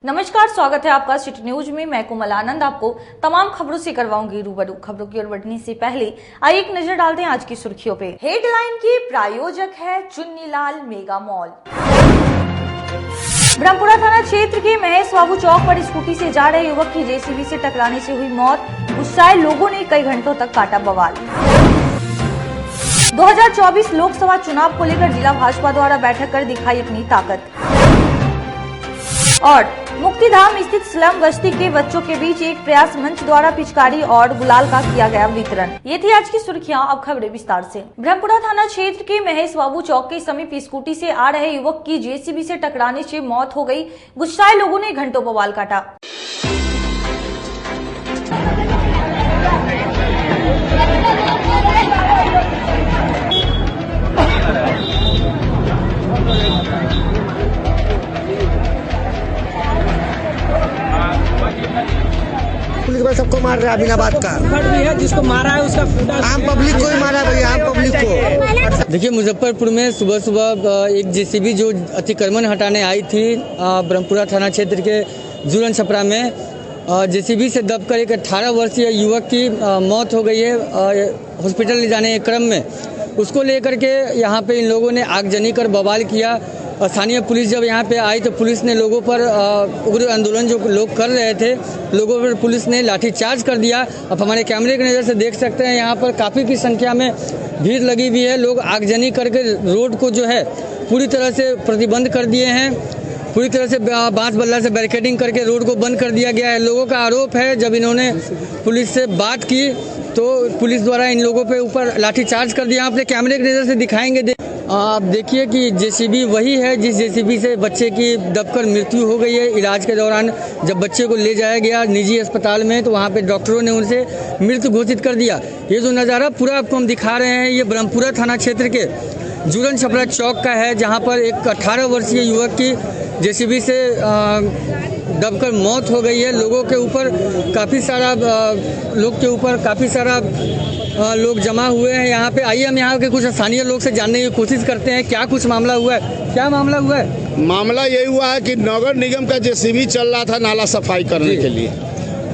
नमस्कार, स्वागत है आपका सिटी न्यूज में। मैं कोमल आनंद आपको तमाम खबरों से करवाऊंगी रूबरू। खबरों की ओर बढ़ने से पहले आइए एक नजर डालते हैं आज की सुर्खियों पे। हेडलाइन की प्रायोजक है चुन्नीलाल मेगा मॉल। ब्रह्मपुरा थाना क्षेत्र के महेश बाबू चौक पर स्कूटी से जा रहे युवक की जेसीबी से टकराने से हुई मौत। गुस्साए लोगों ने कई घंटों तक काटा बवाल। 2024 लोकसभा चुनाव को लेकर जिला भाजपा द्वारा बैठक कर दिखाई अपनी ताकत। और मुक्तिधाम स्थित स्लम बस्ती के बच्चों के बीच एक प्रयास मंच द्वारा पिचकारी और गुलाल का किया गया वितरण। ये थी आज की सुर्खियां, अब खबरें विस्तार से। ब्रह्मपुरा थाना क्षेत्र के महेश बाबू चौक के समीप स्कूटी से आ रहे युवक की जेसीबी से टकराने से मौत हो गई। गुस्साए लोगों ने घंटों बवाल काटा। पुलिस भाई सबको मार रहा है बिना बात का। भी है जिसको मारा है उसका फूटा आम पब्लिक को ही मारा है भैया, आम पब्लिक को। देखिए, मुजफ्फरपुर में सुबह सुबह एक जेसीबी जो अतिक्रमण हटाने आई थी ब्रह्मपुरा थाना क्षेत्र के जुरन छपरा में, जेसीबी से दबकर एक 18 वर्षीय युवक की मौत हो गई है हॉस्पिटल ले जाने के क्रम में। उसको लेकर के यहाँ पे इन लोगों ने आगजनी कर बवाल किया। स्थानीय पुलिस जब यहाँ पे आई तो पुलिस ने लोगों पर उग्र आंदोलन जो लोग कर रहे थे, लोगों पर पुलिस ने लाठीचार्ज कर दिया। अब हमारे कैमरे की नज़र से देख सकते हैं यहाँ पर काफ़ी की संख्या में भीड़ लगी हुई है। लोग आगजनी करके रोड को जो है पूरी तरह से प्रतिबंध कर दिए हैं। पूरी तरह से बांस बल्ला से बैरिकेडिंग करके रोड को बंद कर दिया गया है। लोगों का आरोप है जब इन्होंने पुलिस से बात की तो पुलिस द्वारा इन लोगों पे ऊपर लाठीचार्ज कर दिया। आपने कैमरे की नज़र से दिखाएंगे। आप देखिए कि जेसीबी वही है जिस जेसीबी से बच्चे की दबकर मृत्यु हो गई है। इलाज के दौरान जब बच्चे को ले जाया गया निजी अस्पताल में तो वहाँ पे डॉक्टरों ने उनसे मृत घोषित कर दिया। ये जो नज़ारा पूरा आपको हम दिखा रहे हैं, ये ब्रह्मपुरा थाना क्षेत्र के जुरन छपरा चौक का है, जहाँ पर एक 18 वर्षीय युवक की जेसीबी से दबकर मौत हो गई है। लोगों के ऊपर काफ़ी सारा लोग जमा हुए हैं यहाँ पे। आइए हम यहाँ के कुछ स्थानीय लोग से जानने की कोशिश करते हैं क्या कुछ मामला हुआ है। क्या मामला हुआ है? मामला यही हुआ है कि नगर निगम का जेसीबी चल रहा था नाला सफाई करने के लिए।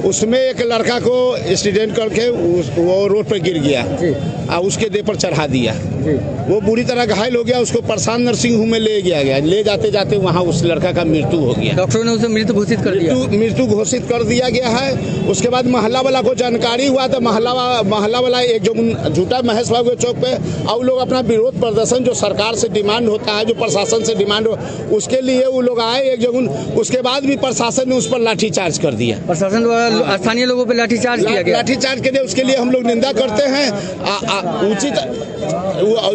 उसमें एक लड़का को एक्सीडेंट करके वो रोड पर गिर गया और उसके देह पर चढ़ा दिया। वो बुरी तरह घायल हो गया। उसको प्रशांत नर्सिंग होम में ले गया। ले जाते जाते वहाँ उस लड़का का मृत्यु हो गया। डॉक्टरों ने उसे मृत घोषित कर दिया। मृत्यु घोषित कर दिया गया है। उसके बाद मोहल्ला वाला को जानकारी हुआ तो मोहल्ला वाला एक जो झूठा महेश बाबू चौक पे और लोग अपना विरोध प्रदर्शन जो सरकार से डिमांड होता है, जो प्रशासन से डिमांड हो, उसके लिए वो लोग आए एक जगह। उसके बाद भी प्रशासन ने उस पर लाठीचार्ज कर दिया। प्रशासन द्वारा स्थानीय लोगों पर लाठीचार्ज किया गया। लाठीचार्ज के लिए उसके लिए हम लोग निंदा करते हैं। उचित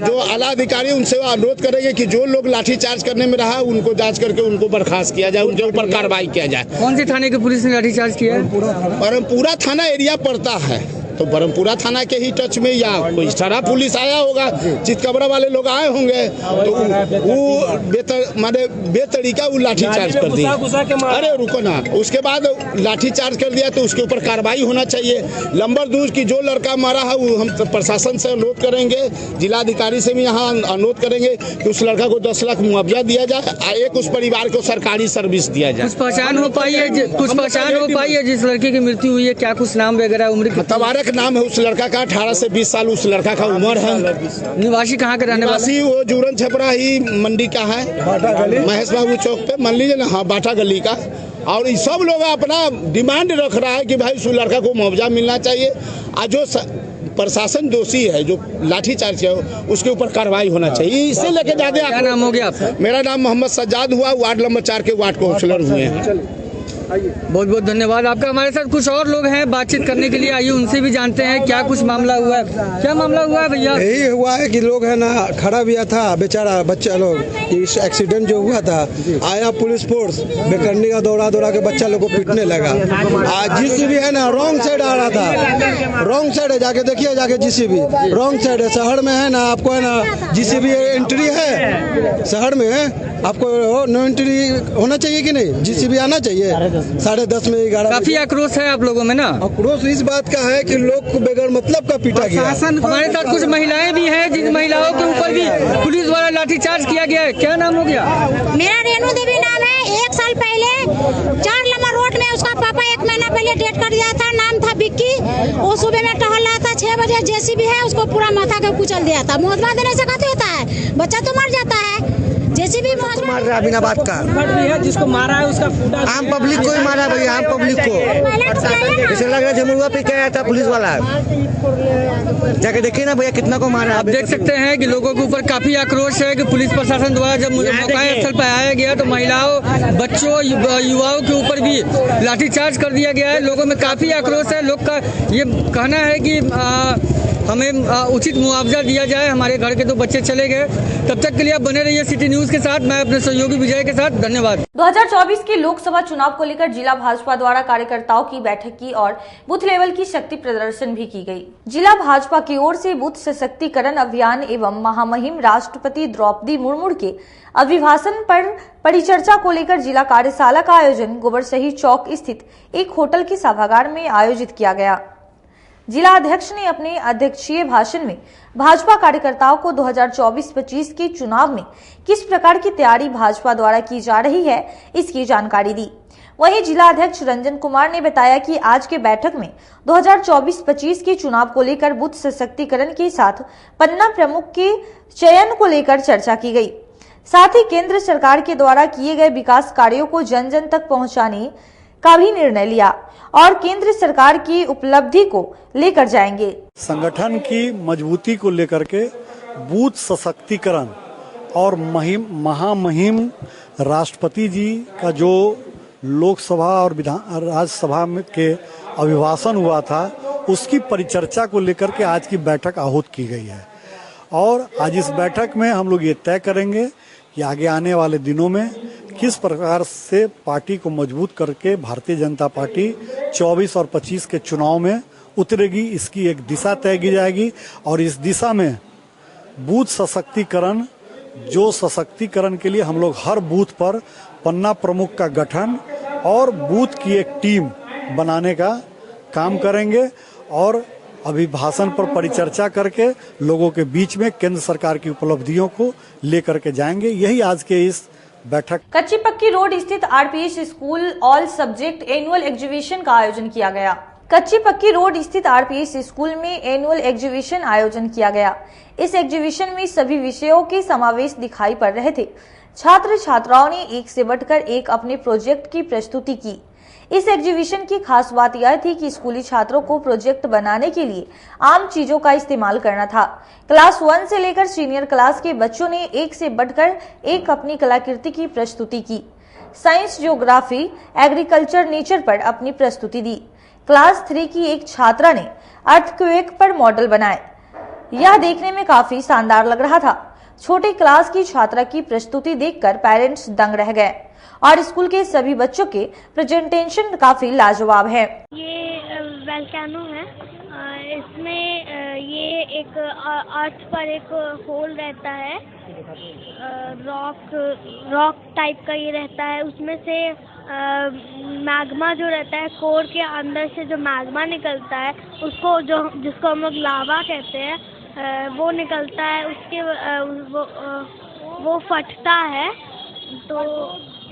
जो आला अधिकारी उनसे अनुरोध करेंगे कि जो लोग लाठीचार्ज करने में रहा उनको जांच करके उनको बर्खास्त किया जाए, उनके ऊपर कार्रवाई किया जाए। कौन से थाने की पुलिस ने लाठीचार्ज किया है? ब्रह्मपुरा थाना एरिया पड़ता है तो ब्रह्मपुरा थाना के ही टच में या कोई थाना पुलिस आया होगा, चितकबरा वाले लोग आए होंगे तो वो बेतरीका वो लाठीचार्ज कर दिया। अरे रुको ना, उसके बाद लाठीचार्ज कर दिया तो उसके ऊपर कार्रवाई होना चाहिए। नंबर 2 की जो लड़का मारा है वो हम प्रशासन से अनुरोध करेंगे, जिलाधिकारी से भी यहाँ अनुरोध करेंगे कि उस लड़का को 10 लाख मुआवजा दिया जाए। एक उस परिवार को सरकारी सर्विस दिया जाए। कुछ पहचान हो पाई है जिस लड़के की मृत्यु हुई है? क्या कुछ नाम वगैरह, उम्र? तबारक नाम है उस लड़का का। 18 से 20 साल उस लड़का का उम्र है। निवासी कहाँ का रहने वाला? निवासी वो जुरन छपरा ही मंडी का है, महेश बाबू चौक पे मान लीजिए ना। हाँ, बाटा गली का। और ये सब लोग अपना डिमांड रख रहा है कि भाई उस लड़का को मुआवजा मिलना चाहिए। और जो प्रशासन दोषी है जो लाठीचार्ज किया उसके ऊपर कार्रवाई होना चाहिए। इससे लेके ज्यादा। क्या नाम हो गया आपका? मेरा नाम मोहम्मद सज्जाद हुआ, वार्ड नंबर 4 के वार्ड काउंसलर हुए हैं। बहुत बहुत धन्यवाद आपका। हमारे साथ कुछ और लोग हैं बातचीत करने के लिए, आइए उनसे भी जानते हैं क्या कुछ मामला हुआ है। क्या मामला हुआ है भैया? यही हुआ है कि लोग है ना खड़ा भी था बेचारा बच्चा लोग, इस एक्सीडेंट जो हुआ था आया पुलिस फोर्स बेकरनी का दौड़ा के बच्चा लोग को पीटने लगा। जीसीबी है ना रॉन्ग साइड आ रहा था, रॉन्ग साइड है, जाके देखिए जाके जीसीबी रॉन्ग साइड है। शहर में है ना आपको है ना जीसीबी एंट्री है, शहर में आपको नो एंट्री होना चाहिए कि नहीं, जीसीबी आना चाहिए 10:30 में 11। काफी आक्रोश है आप लोगों में ना? आक्रोश इस बात का है कि लोग को बगैर मतलब का पीटा गया। हमारे साथ कुछ महिलाएं भी हैं जिन महिलाओं के ऊपर भी पुलिस द्वारा लाठीचार्ज किया गया है। क्या नाम हो गया? मेरा रेणु देवी नाम है। 1 साल पहले 4 नंबर रोड में उसका पापा 1 महीना पहले डेट कर दिया था। नाम था बिक्की। वो सुबह में टहल रहा था, 6 बजे जेसीबी है उसको पूरा माथा के कुचल दिया था। मुआवजा देने से कहते होता है, बच्चा तो मर जाता है। जेसीबी मार रहा है बिना बात का। भी है जिसको मारा है उसका फूटा आम पब्लिक को ही मारा है भैया, आम पब्लिक को। जैसे लग रहा है झमुआ पे क्या आया था पुलिस वाला। जाके देखिए ना भैया कितना को मारा। आप देख सकते हैं कि लोगों के ऊपर काफी आक्रोश है कि पुलिस प्रशासन द्वारा जब मुझे मौका स्थल पर आया गया तो महिलाओं, बच्चों, युवाओं के ऊपर भी लाठीचार्ज कर दिया गया है। लोगों में काफी आक्रोश है। लोग का ये कहना है कि हमें उचित मुआवजा दिया जाए, हमारे घर के 2 बच्चे चले गए। तब तक के लिए आप बने रहिए सिटी न्यूज के साथ। मैं अपने सहयोगी विजय के साथ। धन्यवाद। 2024 के लोकसभा चुनाव को लेकर जिला भाजपा द्वारा कार्यकर्ताओं की बैठक की और बूथ लेवल की शक्ति प्रदर्शन भी की गई। जिला भाजपा की ओर से बूथ सशक्तिकरण अभियान एवं महामहिम राष्ट्रपति द्रौपदी मुर्मू के अभिभाषण पर परिचर्चा को लेकर जिला कार्यशाला का आयोजन गोबरसही चौक स्थित एक होटल के सभागार में आयोजित किया गया। जिला अध्यक्ष ने अपने अध्यक्षीय भाषण में भाजपा कार्यकर्ताओं को 2024-25 के चुनाव में किस प्रकार की तैयारी भाजपा द्वारा की जा रही है, इसकी जानकारी दी। वहीं जिला अध्यक्ष रंजन कुमार ने बताया कि आज के बैठक में 2024-25 के चुनाव को लेकर बूथ सशक्तिकरण के साथ पन्ना प्रमुख के चयन को लेकर चर्चा की गई। साथ ही केंद्र सरकार के द्वारा किए गए विकास कार्यों को जन जन तक पहुंचाने का भी निर्णय लिया और केंद्र सरकार की उपलब्धि को लेकर जाएंगे। संगठन की मजबूती को लेकर के बूथ सशक्तिकरण और महामहिम राष्ट्रपति जी का जो लोकसभा और राज्यसभा में के अभिभाषण हुआ था, उसकी परिचर्चा को लेकर के आज की बैठक आहूत की गई है। और आज इस बैठक में हम लोग ये तय करेंगे कि आगे आने वाले दिनों में किस प्रकार से पार्टी को मजबूत करके भारतीय जनता पार्टी 24 और 25 के चुनाव में उतरेगी, इसकी एक दिशा तय की जाएगी। और इस दिशा में बूथ सशक्तिकरण, जो सशक्तिकरण के लिए हम लोग हर बूथ पर पन्ना प्रमुख का गठन और बूथ की एक टीम बनाने का काम करेंगे और अभिभाषण पर परिचर्चा करके लोगों के बीच में केंद्र सरकार की उपलब्धियों को लेकर के जाएंगे। यही आज के इस बैठक। कच्ची पक्की रोड स्थित RPS school all subject annual exhibition का आयोजन किया गया। कच्ची पक्की रोड स्थित आरपीएस स्कूल में एनुअल एग्जीबिशन आयोजन किया गया। इस एग्जीबिशन में सभी विषयों के समावेश दिखाई पड़ रहे थे। छात्र छात्राओं ने एक से बढ़कर एक अपने प्रोजेक्ट की प्रस्तुति की। इस एग्जीबिशन की खास बात यह थी कि स्कूली छात्रों को प्रोजेक्ट बनाने के लिए आम चीजों का इस्तेमाल करना था। क्लास 1 से लेकर सीनियर क्लास के बच्चों ने एक से बढ़कर एक अपनी कलाकृति की प्रस्तुति की। साइंस, ज्योग्राफी, एग्रीकल्चर, नेचर पर अपनी प्रस्तुति दी। क्लास 3 की एक छात्रा ने अर्थक्वेक पर मॉडल बनाए। यह देखने में काफी शानदार लग रहा था। छोटे क्लास की छात्रा की प्रस्तुति देखकर पेरेंट्स दंग रह गए और स्कूल के सभी बच्चों के प्रेजेंटेशन काफी लाजवाब है। ये वोल्केनो है। इसमें ये एक अर्थ पर एक होल रहता है, रॉक टाइप का ये रहता है। उसमें से मैग्मा जो रहता है, कोर के अंदर से जो मैग्मा निकलता है उसको जिसको हम लोग लावा कहते हैं, वो निकलता है। उसके वो फटता है तो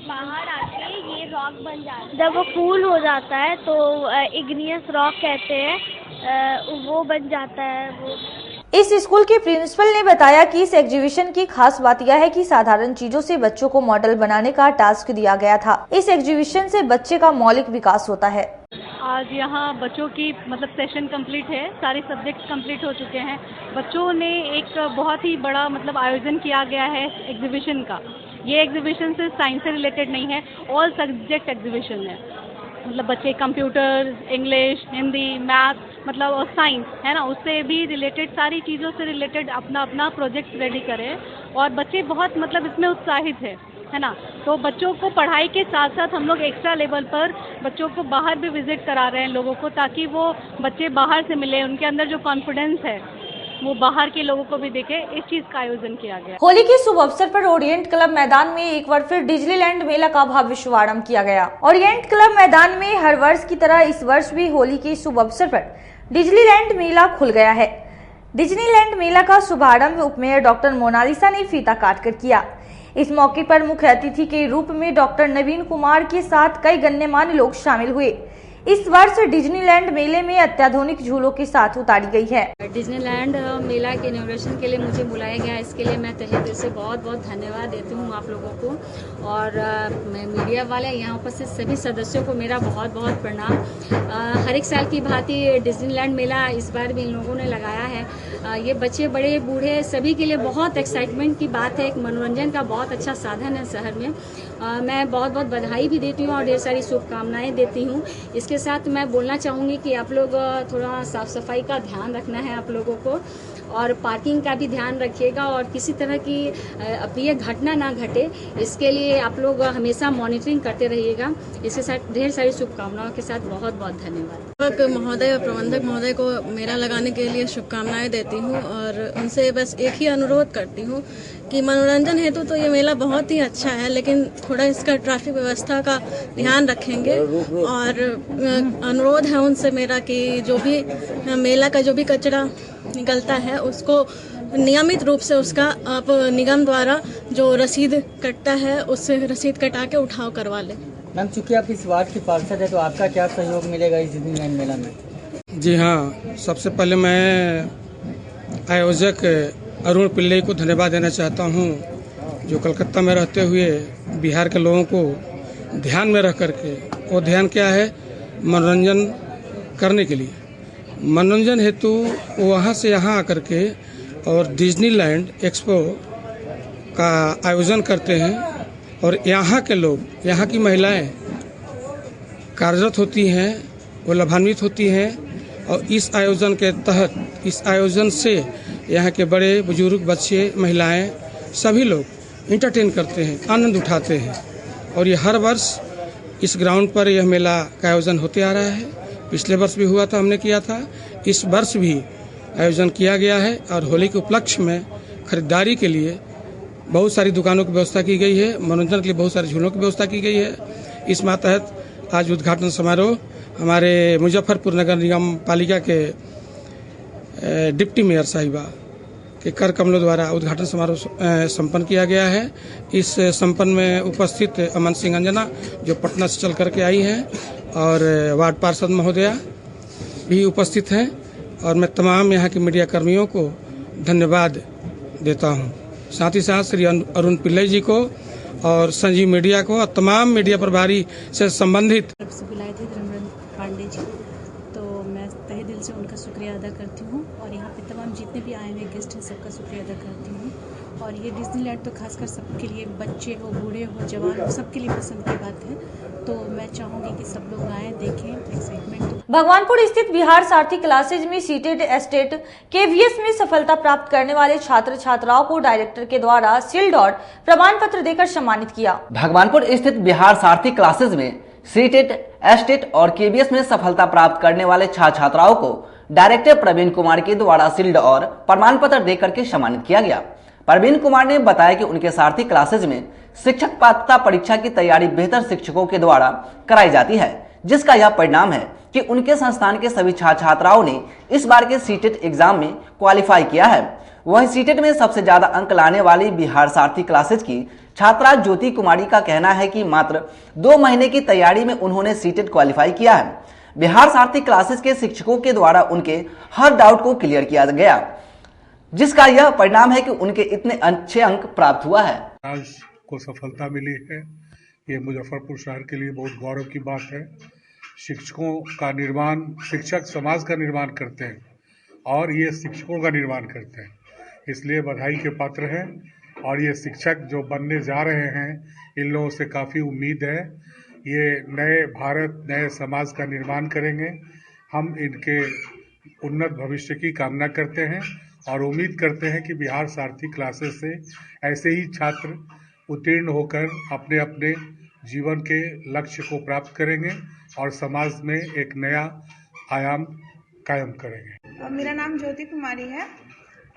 बाहर आके ये रॉक बन जाता है। जब वो कूल हो जाता है तो इग्नियस रॉक कहते हैं, वो बन जाता है वो। इस स्कूल के प्रिंसिपल ने बताया कि इस एग्जीबिशन की खास बात यह है कि साधारण चीजों से बच्चों को मॉडल बनाने का टास्क दिया गया था। इस एग्जीबिशन से बच्चे का मौलिक विकास होता है। आज यहाँ बच्चों की सेशन कंप्लीट है, सारे सब्जेक्ट कंप्लीट हो चुके हैं। बच्चों ने एक बहुत ही बड़ा आयोजन किया गया है एग्जीबिशन का। ये एग्जीबिशन सिर्फ साइंस से रिलेटेड नहीं है, ऑल सब्जेक्ट एग्जीबिशन है। बच्चे कंप्यूटर, इंग्लिश, हिंदी, मैथ और साइंस है ना, उससे भी रिलेटेड सारी चीज़ों से रिलेटेड अपना अपना प्रोजेक्ट रेडी करें। और बच्चे बहुत इसमें उत्साहित है ना। तो बच्चों को पढ़ाई के साथ साथ हम लोग एक्स्ट्रा लेवल पर बच्चों को बाहर भी विजिट करा रहे हैं लोगों को, ताकि वो बच्चे बाहर से मिले, उनके अंदर जो कॉन्फिडेंस है वो बाहर के लोगों को भी देखे। इस चीज का आयोजन किया गया। होली के शुभ अवसर पर ओरिएंट क्लब मैदान में एक बार फिर डिज्नीलैंड मेला का भव्य शुभारंभ किया गया। ओरिएंट क्लब मैदान में हर वर्ष की तरह इस वर्ष भी होली के शुभ अवसर पर डिज्नीलैंड मेला खुल गया है। डिज्नीलैंड मेला का शुभारंभ उपमेयर डॉक्टर मोनालिसा ने फीता काटकर किया। इस मौके पर मुख्य अतिथि के रूप में डॉक्टर नवीन कुमार के साथ कई गण्यमान्य लोग शामिल हुए। इस वर्ष डिज्नीलैंड मेले में अत्याधुनिक झूलों के साथ उतारी गई है। डिज्नीलैंड मेला के इनॉग्रेशन के लिए मुझे बुलाया गया, इसके लिए मैं तहे दिल से बहुत बहुत धन्यवाद देती हूँ आप लोगों को और मीडिया वाले यहाँ उपस्थित सभी सदस्यों को मेरा बहुत बहुत प्रणाम। हर एक साल की भांति डिज्नीलैंड मेला इस बार भी इन लोगों ने लगाया है। ये बच्चे बड़े बूढ़े सभी के लिए बहुत एक्साइटमेंट की बात है, एक मनोरंजन का बहुत अच्छा साधन है शहर में। मैं बहुत बहुत बधाई भी देती हूँ और ढेर सारी शुभकामनाएं देती हूँ। इसके साथ मैं बोलना चाहूँगी कि आप लोग थोड़ा साफ सफाई का ध्यान रखना है आप लोगों को और पार्किंग का भी ध्यान रखिएगा और किसी तरह की अप्रिय घटना ना घटे, इसके लिए आप लोग हमेशा मॉनिटरिंग करते रहिएगा। इसके साथ ढेर सारी शुभकामनाओं के साथ बहुत बहुत धन्यवाद। महोदय और प्रबंधक महोदय को मेला लगाने के लिए शुभकामनाएं देती हूँ और उनसे बस एक ही अनुरोध करती हूँ कि मनोरंजन हेतु तो ये मेला बहुत ही अच्छा है, लेकिन थोड़ा इसका ट्रैफिक व्यवस्था का ध्यान रखेंगे और अनुरोध है उनसे मेरा कि जो भी मेला का जो भी कचरा निकलता है उसको नियमित रूप से उसका आप निगम द्वारा जो रसीद कटता है उससे रसीद कटा के उठाव करवा लें। मैम, चूंकि आप इस वार्ड की पार्षद है तो आपका क्या सहयोग मिलेगा इस डिज्नीलैंड मेला में? जी हाँ, सबसे पहले मैं आयोजक अरुण पिल्लई को धन्यवाद देना चाहता हूँ, जो कलकत्ता में रहते हुए बिहार के लोगों को ध्यान में रख करके, वो ध्यान क्या है, मनोरंजन करने के लिए, मनोरंजन हेतु वहाँ से यहाँ आकर के और डिज्नीलैंड एक्सपो का आयोजन करते हैं और यहाँ के लोग, यहाँ की महिलाएं कार्यरत होती हैं, वो लाभान्वित होती हैं और इस आयोजन के तहत, इस आयोजन से यहाँ के बड़े बुजुर्ग, बच्चे, महिलाएं सभी लोग इंटरटेन करते हैं, आनंद उठाते हैं और ये हर वर्ष इस ग्राउंड पर यह मेला का आयोजन होते आ रहा है। पिछले वर्ष भी हुआ था, हमने किया था, इस वर्ष भी आयोजन किया गया है और होली के उपलक्ष्य में खरीदारी के लिए बहुत सारी दुकानों की व्यवस्था की गई है, मनोरंजन के लिए बहुत सारे झूलों की व्यवस्था की गई है। इस माह तहत आज उद्घाटन समारोह हमारे मुजफ्फरपुर नगर निगम पालिका के डिप्टी मेयर साहिबा के कर कमलों द्वारा उद्घाटन समारोह संपन्न किया गया है। इस संपन्न में उपस्थित अमन सिंह अंजना जो पटना से चल करके आई हैं और वार्ड पार्षद महोदया भी उपस्थित हैं और मैं तमाम यहाँ के मीडिया कर्मियों को धन्यवाद देता हूँ। साथ ही साथ श्री अरुण पिल्लई जी को और संजीव मीडिया को और तमाम मीडिया प्रभारी से संबंधित बुलाए थे धर्मरंग पांडे जी, तो मैं तहे दिल से उनका शुक्रिया अदा करती हूँ और यहाँ पे तमाम जितने भी आए हुए गेस्ट हैं सबका शुक्रिया अदा करती हूँ। और ये डिज्नीलैंड तो खासकर सबके लिए, बच्चे हो, बूढ़े हो, जवान हो, सबके लिए पसंद की बात है, तो मैं चाहूँगी कि सब लोग आएँ, देखें, एक्साइटमेंट। भगवानपुर स्थित बिहार सारथी क्लासेज में सीटेड एस्टेट KVS में सफलता प्राप्त करने वाले छात्र छात्राओं को डायरेक्टर के द्वारा शील्ड और प्रमाण पत्र देकर सम्मानित किया। भगवानपुर स्थित बिहार सारथी क्लासेज में सीटेड एस्टेट और KVS में सफलता प्राप्त करने वाले छात्र छात्राओं को डायरेक्टर प्रवीण कुमार के द्वारा शील्ड और प्रमाण पत्र देकर के सम्मानित किया गया। प्रवीण कुमार ने बताया कि उनके सारथी क्लासेज में शिक्षक पात्रता परीक्षा की तैयारी बेहतर शिक्षकों के द्वारा कराई जाती है, जिसका यह परिणाम है कि उनके संस्थान के सभी छात्र छात्राओं ने इस बार के सीटेट एग्जाम में क्वालिफाई किया है। वहीं सीटेट में सबसे ज्यादा अंक लाने वाली बिहार सारथी क्लासेज की छात्रा ज्योति कुमारी का कहना है कि मात्र 2 महीने की तैयारी में उन्होंने सीटेट क्वालिफाई किया है। बिहार सारथी क्लासेज के शिक्षकों के द्वारा उनके हर डाउट को क्लियर किया गया, जिसका यह परिणाम है कि उनके इतने अच्छे अंक प्राप्त हुआ है। आज को सफलता मिली है, ये मुजफ्फरपुर शहर के लिए बहुत गौरव की बात है। शिक्षकों का निर्माण, शिक्षक समाज का निर्माण करते हैं और ये शिक्षकों का निर्माण करते हैं, इसलिए बधाई के पात्र हैं। और ये शिक्षक जो बनने जा रहे हैं, इन लोगों से काफ़ी उम्मीद है, ये नए भारत, नए समाज का निर्माण करेंगे। हम इनके उन्नत भविष्य की कामना करते हैं और उम्मीद करते हैं कि बिहार सारथी क्लासेस से ऐसे ही छात्र उत्तीर्ण होकर अपने अपने जीवन के लक्ष्य को प्राप्त करेंगे और समाज में एक नया आयाम कायम करेंगे। मेरा नाम ज्योति कुमारी है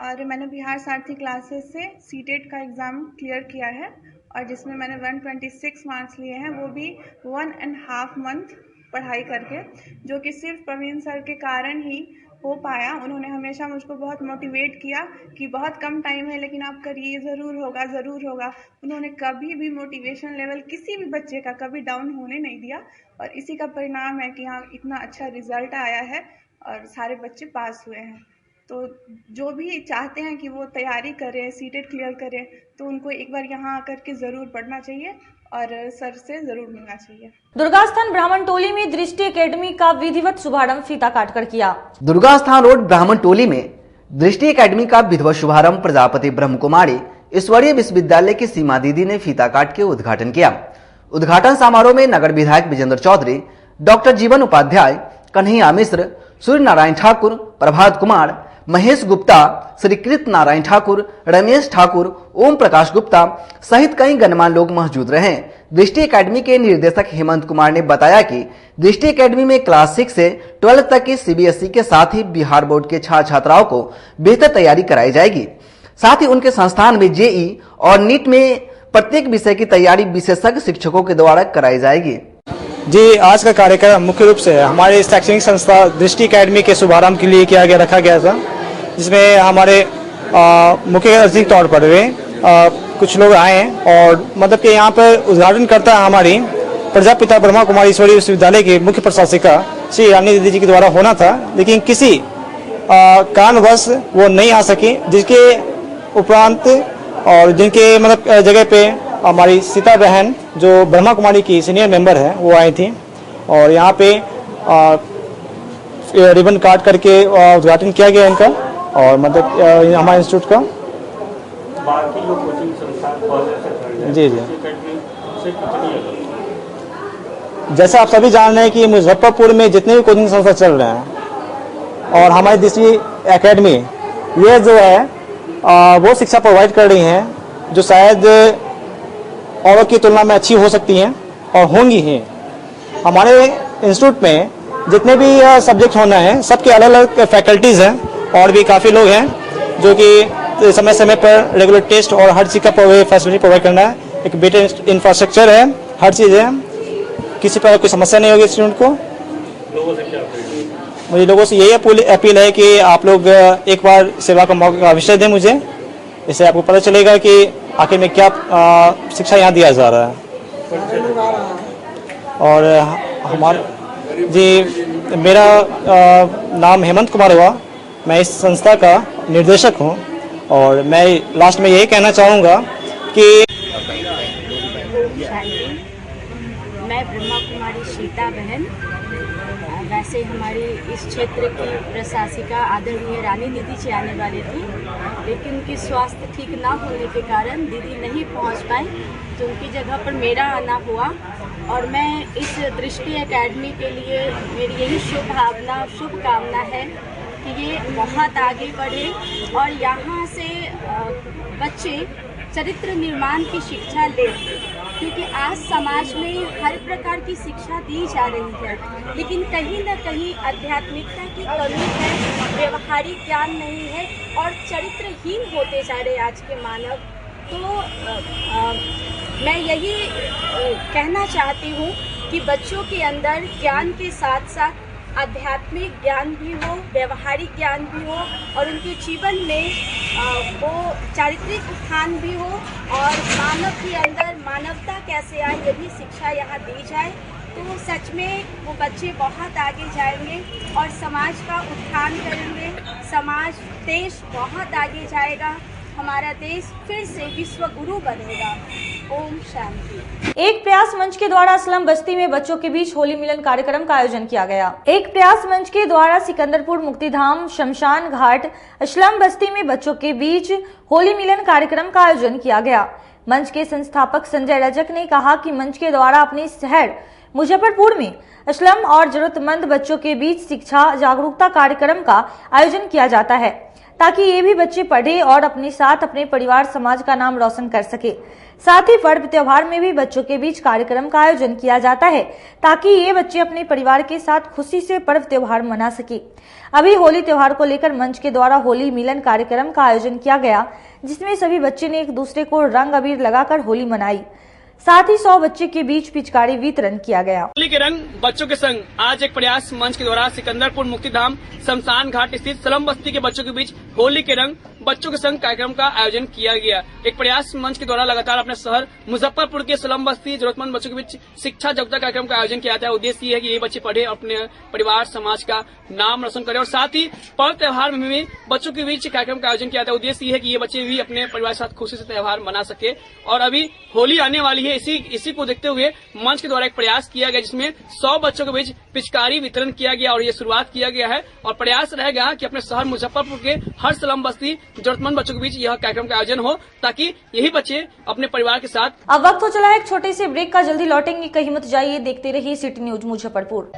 और मैंने बिहार सारथी क्लासेस से सीटेट का एग्ज़ाम क्लियर किया है और जिसमें मैंने 126 मार्क्स लिए हैं, वो भी 1.5 मंथ पढ़ाई करके, जो कि सिर्फ प्रवीण सर के कारण ही हो पाया। उन्होंने हमेशा मुझको बहुत मोटिवेट किया कि बहुत कम टाइम है लेकिन आप करिए, ज़रूर होगा ज़रूर होगा। उन्होंने कभी भी मोटिवेशन लेवल किसी भी बच्चे का कभी डाउन होने नहीं दिया और इसी का परिणाम है कि यहाँ इतना अच्छा रिजल्ट आया है और सारे बच्चे पास हुए हैं। तो जो भी चाहते हैं कि वो तैयारी करें, सीटेट क्लियर करें, तो उनको एक बार यहाँ आकर के ज़रूर पढ़ना चाहिए और सर से जरूर मिलना चाहिए। दुर्गास्थान ब्राह्मण टोली में दृष्टि एकेडमी का विधिवत शुभारंभ फीता काटकर किया। दुर्गास्थान रोड ब्राह्मण टोली में दृष्टि एकेडमी का विधिवत शुभारंभ प्रजापति ब्रह्म कुमारी ईश्वरीय विश्वविद्यालय की सीमा दीदी ने फीता काट के उद्घाटन किया। उद्घाटन समारोह में नगर विधायक विजेंद्र चौधरी, डॉक्टर जीवन उपाध्याय, कन्हैया मिश्र, सूर्य नारायण ठाकुर, प्रभात कुमार, महेश गुप्ता, श्रीकृत नारायण ठाकुर, रमेश ठाकुर, ओम प्रकाश गुप्ता सहित कई गणमान्य लोग मौजूद रहे। दृष्टि एकेडमी के निर्देशक हेमंत कुमार ने बताया कि दृष्टि एकेडमी में क्लास 6 से 12 तक की सीबीएसई के साथ ही बिहार बोर्ड के छात्र छात्राओं को बेहतर तैयारी कराई जाएगी। साथ ही उनके संस्थान में जेई और नीट में प्रत्येक विषय की तैयारी विशेषज्ञ शिक्षकों के द्वारा कराई जाएगी। जी, आज का कार्यक्रम मुख्य रूप से हमारे शैक्षणिक संस्था दृष्टि एकेडमी के शुभारंभ के लिए रखा गया था, जिसमें हमारे मुख्य अतिथि तौर पर वे कुछ लोग आए और मतलब कि यहाँ पर उद्घाटन करता हमारी प्रजापिता ब्रह्मा कुमारी ईश्वरीय विश्वविद्यालय की मुख्य प्रशासिका श्री रानी दीदी जी के द्वारा होना था, लेकिन किसी कारणवश वो नहीं आ सकी, जिसके उपरांत और जिनके मतलब जगह पे हमारी सीता बहन जो ब्रह्मा कुमारी की सीनियर मेंबर है वो आई थी और यहाँ पे रिबन काट करके उद्घाटन किया गया इनका और मतलब हमारे इंस्टीट्यूट का। बाकी जो कोचिंग संस्थान जी जैसा आप सभी जान रहे हैं कि मुजफ्फरपुर में जितने भी कोचिंग संस्था चल रहे हैं और हमारी दृष्टि एकेडमी ये जो है वो शिक्षा प्रोवाइड कर रही हैं जो शायद औरों की तुलना में अच्छी हो सकती हैं और होंगी ही। हमारे इंस्टीट्यूट में जितने भी सब्जेक्ट होना है सबके अलग अलग फैकल्टीज़ हैं और भी काफ़ी लोग हैं जो कि समय समय पर रेगुलर टेस्ट और हर चीज़ का फैसिलिटी प्रोवाइड करना है। एक बेटर इंफ्रास्ट्रक्चर है, हर चीज़ है, किसी पर कोई समस्या नहीं होगी स्टूडेंट को। मुझे लोगों से यही अपील है कि आप लोग एक बार सेवा का मौका अवश्य दें मुझे, इससे आपको पता चलेगा कि आखिर में क्या शिक्षा यहाँ दिया जा रहा है। और हमारे जी मेरा नाम हेमंत कुमार हुआ, मैं इस संस्था का निर्देशक हूँ और मैं लास्ट में यही कहना चाहूँगा कि मैं ब्रह्मा कुमारी सीता बहन, वैसे हमारी इस क्षेत्र की प्रशासिका आदरणीय रानी दीदी जी आने वाली थी, लेकिन उनकी स्वास्थ्य ठीक ना होने के कारण दीदी नहीं पहुंच पाई, तो उनकी जगह पर मेरा आना हुआ। और मैं इस दृष्टि एकेडमी के लिए मेरी यही शुभकामना है कि ये बहुत आगे बढ़े और यहाँ से बच्चे चरित्र निर्माण की शिक्षा लें, क्योंकि आज समाज में हर प्रकार की शिक्षा दी जा रही है, लेकिन कहीं न कहीं आध्यात्मिकता की कमी है, व्यवहारिक ज्ञान नहीं है और चरित्रहीन होते जा रहे आज के मानव। तो मैं यही कहना चाहती हूँ कि बच्चों के अंदर ज्ञान के साथ साथ आध्यात्मिक ज्ञान भी हो, व्यवहारिक ज्ञान भी हो और उनके जीवन में वो चारित्रिक उत्थान भी हो और मानव के अंदर मानवता कैसे आए ये भी शिक्षा यहाँ दी जाए, तो सच में वो बच्चे बहुत आगे जाएंगे और समाज का उत्थान करेंगे, समाज देश बहुत आगे जाएगा, हमारा देश फिर से विश्व गुरु बनेगा। ओम शांति। एक प्रयास मंच के द्वारा स्लम बस्ती में बच्चों के बीच होली मिलन कार्यक्रम का आयोजन किया गया। एक प्रयास मंच के द्वारा सिकंदरपुर मुक्तिधाम शमशान घाट स्लम बस्ती में बच्चों के बीच होली मिलन कार्यक्रम का आयोजन किया गया। मंच के संस्थापक संजय रजक ने कहा कि मंच के द्वारा अपने शहर मुजफ्फरपुर में स्लम और जरूरतमंद बच्चों के बीच शिक्षा जागरूकता कार्यक्रम का आयोजन किया जाता है, ताकि ये भी बच्चे पढ़े और अपने साथ अपने परिवार समाज का नाम रोशन कर सके। साथ ही पर्व त्योहार में भी बच्चों के बीच कार्यक्रम का आयोजन किया जाता है, ताकि ये बच्चे अपने परिवार के साथ खुशी से पर्व त्योहार मना सके। अभी होली त्योहार को लेकर मंच के द्वारा होली मिलन कार्यक्रम का आयोजन किया गया, जिसमें सभी बच्चे ने एक दूसरे को रंग अबीर लगाकर होली मनाई। साथ ही 100 बच्चे के बीच पिचकारी वितरण किया गया। होली के रंग बच्चों के संग आज एक प्रयास मंच के द्वारा सिकंदरपुर मुक्तिधाम शमशान घाट स्थित स्लम बस्ती के बच्चों के बीच होली के रंग बच्चों के संग कार्यक्रम का आयोजन किया गया। एक प्रयास मंच के द्वारा लगातार अपने शहर मुजफ्फरपुर के स्लम बस्ती जरूरतमंद बच्चों के बीच शिक्षा जागरूकता कार्यक्रम का आयोजन किया जाता है। उद्देश्य ये है कि ये बच्चे पढ़े, अपने परिवार समाज का नाम रोशन करें और साथ ही पर्व त्योहार में भी बच्चों के बीच कार्यक्रम का आयोजन किया जाता है। उद्देश्य ये है कि ये बच्चे भी अपने परिवार के साथ खुशी से त्योहार मना सके। और अभी होली आने वाली है, इसी को देखते हुए मंच के द्वारा एक प्रयास किया गया जिसमें 100 बच्चों के बीच पिचकारी वितरण किया गया और ये शुरुआत किया गया है। और प्रयास रहेगा कि अपने शहर मुजफ्फरपुर के हर स्लम बस्ती जरूरतमंद बच्चों के बीच यह कार्यक्रम का आयोजन हो ताकि यही बच्चे अपने परिवार के साथ। अब वक्त हो चला है एक छोटे से ब्रेक का, जल्दी लौटेंगे, कहीं मत जाइए, देखते रहिए सिटी न्यूज मुजफ्फरपुर।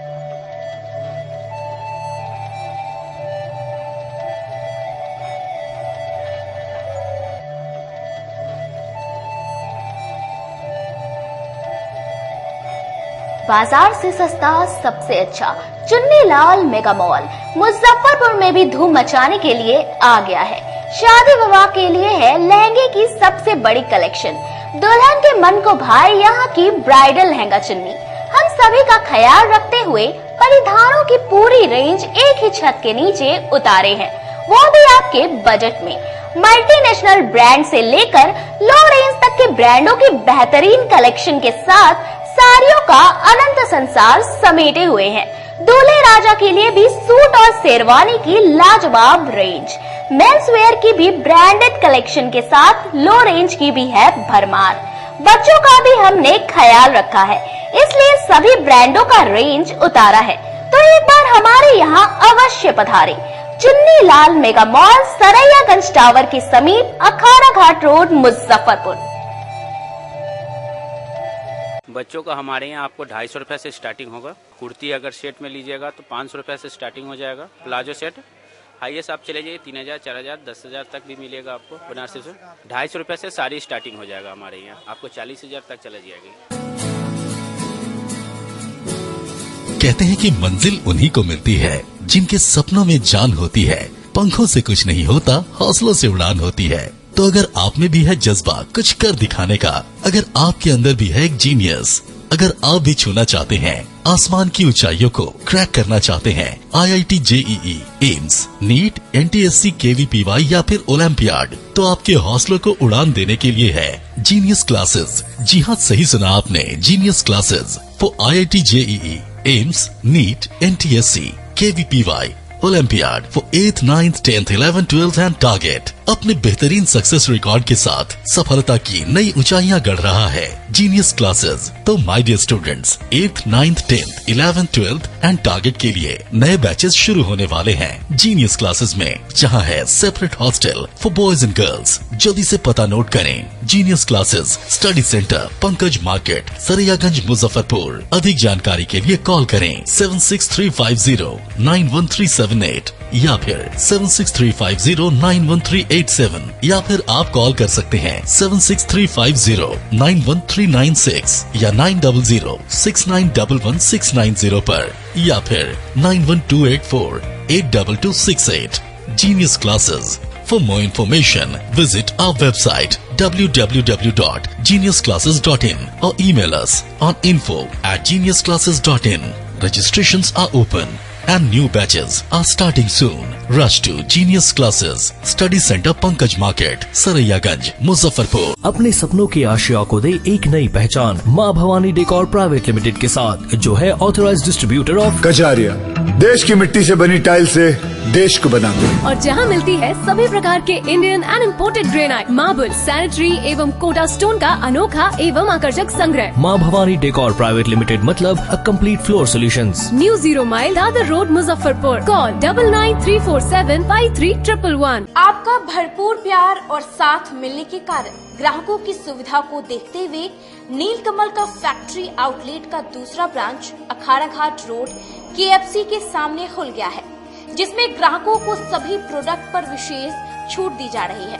बाजार से सस्ता सबसे अच्छा चुन्नीलाल मेगा मॉल मुजफ्फरपुर में भी धूम मचाने के लिए आ गया है। शादी विवाह के लिए है लहंगे की सबसे बड़ी कलेक्शन। दुल्हन के मन को भाए यहाँ की ब्राइडल लहंगा चुन्नी। हम सभी का ख्याल रखते हुए परिधानों की पूरी रेंज एक ही छत के नीचे उतारे हैं, वो भी आपके बजट में। मल्टीनेशनल ब्रांड से लेकर लो रेंज तक के ब्रांडों की बेहतरीन कलेक्शन के साथ साड़ियों का अनंत संसार समेटे हुए हैं। दूल्हे राजा के लिए भी सूट और शेरवानी की लाजवाब रेंज, मेंस वेयर की भी ब्रांडेड कलेक्शन के साथ लो रेंज की भी है भरमार। बच्चों का भी हमने ख्याल रखा है, इसलिए सभी ब्रांडों का रेंज उतारा है। तो एक बार हमारे यहाँ अवश्य पधारें। Chunnilal mega mall, Saraiyaganj tower के समीप, अखाड़ा घाट रोड, मुजफ्फरपुर। बच्चों का हमारे यहाँ आपको 250 रुपए से स्टार्टिंग होगा। कुर्ती अगर सेट में लीजिएगा तो 500 रुपए से स्टार्टिंग हो जाएगा। प्लाजो सेट हाईएस्ट आप चले जाइए 3000, 4000, 10,000 तक भी मिलेगा आपको। बनारसी से 250 रुपए से साड़ी स्टार्टिंग हो जाएगा हमारे यहाँ, आपको 40,000 तक चला जाएगी। कहते हैं कि मंजिल उन्हीं को मिलती है जिनके सपनों में जान होती है। पंखों से कुछ नहीं होता, हौसलों से उड़ान होती है। तो अगर आप में भी है जज्बा कुछ कर दिखाने का, अगर आपके अंदर भी है एक जीनियस, अगर आप भी छूना चाहते हैं आसमान की ऊंचाइयों को, क्रैक करना चाहते हैं IIT JEE, AIIMS, NEET, NTSC, KVPY या फिर ओलंपियाड, तो आपके हौसलों को उड़ान देने के लिए है जीनियस क्लासेस। जी हाँ, सही सुना आपने, genius classes for IIT JEE, AIIMS, NEET, NTSC, KVPY, olympiad for 8th, 9th, 10th, 11th, 12th and target. अपने बेहतरीन सक्सेस रिकॉर्ड के साथ सफलता की नई ऊंचाइयां गढ़ रहा है जीनियस क्लासेस। तो my dear students, 8th, 9th, 10th, 11th, 12th and target के लिए नए बैचेस शुरू होने वाले हैं जीनियस क्लासेस में, जहां है separate hostel for boys and girls. जल्दी से पता नोट करें, genius classes, study centre, Pankaj market, Saraiyaganj, Muzaffarpur. अधिक जानकारी के लिए कॉल करें 7635091378 या फिर 7635091387 या फिर आप कॉल कर सकते हैं 7635091396 या 9006911690 पर या फिर 9128482268। Genius Classes. For more information, visit our website www.geniusclasses.in or email us on info@geniusclasses.in. Registrations are open and new batches are starting soon. Rush to Genius Classes, Study Center, Pankaj Market, Saraiyaganj, Muzaffarpur. अपने सपनों की आशिया को दे एक नई पहचान माँ Bhavani decor private limited के साथ, जो है ऑथराइज्ड डिस्ट्रीब्यूटर ऑफ कजारिया। देश की मिट्टी से बनी टाइल से देश को बनाते हैं। और जहां मिलती है सभी प्रकार के Indian and imported granite, marble, sanitary एवं कोटा स्टोन का अनोखा एवं आकर्षक संग्रह। माँ भवानी डेकोर प्राइवेट लिमिटेड मतलब a complete floor solutions. New 0 mile Dadar road, Muzaffarpur. Call 9934753111। आपका भरपूर प्यार और साथ मिलने के कारण ग्राहकों की सुविधा को देखते हुए नीलकमल का फैक्ट्री आउटलेट का दूसरा ब्रांच अखाड़ा घाट रोड KFC के सामने खुल गया है, जिसमें ग्राहकों को सभी प्रोडक्ट पर विशेष छूट दी जा रही है।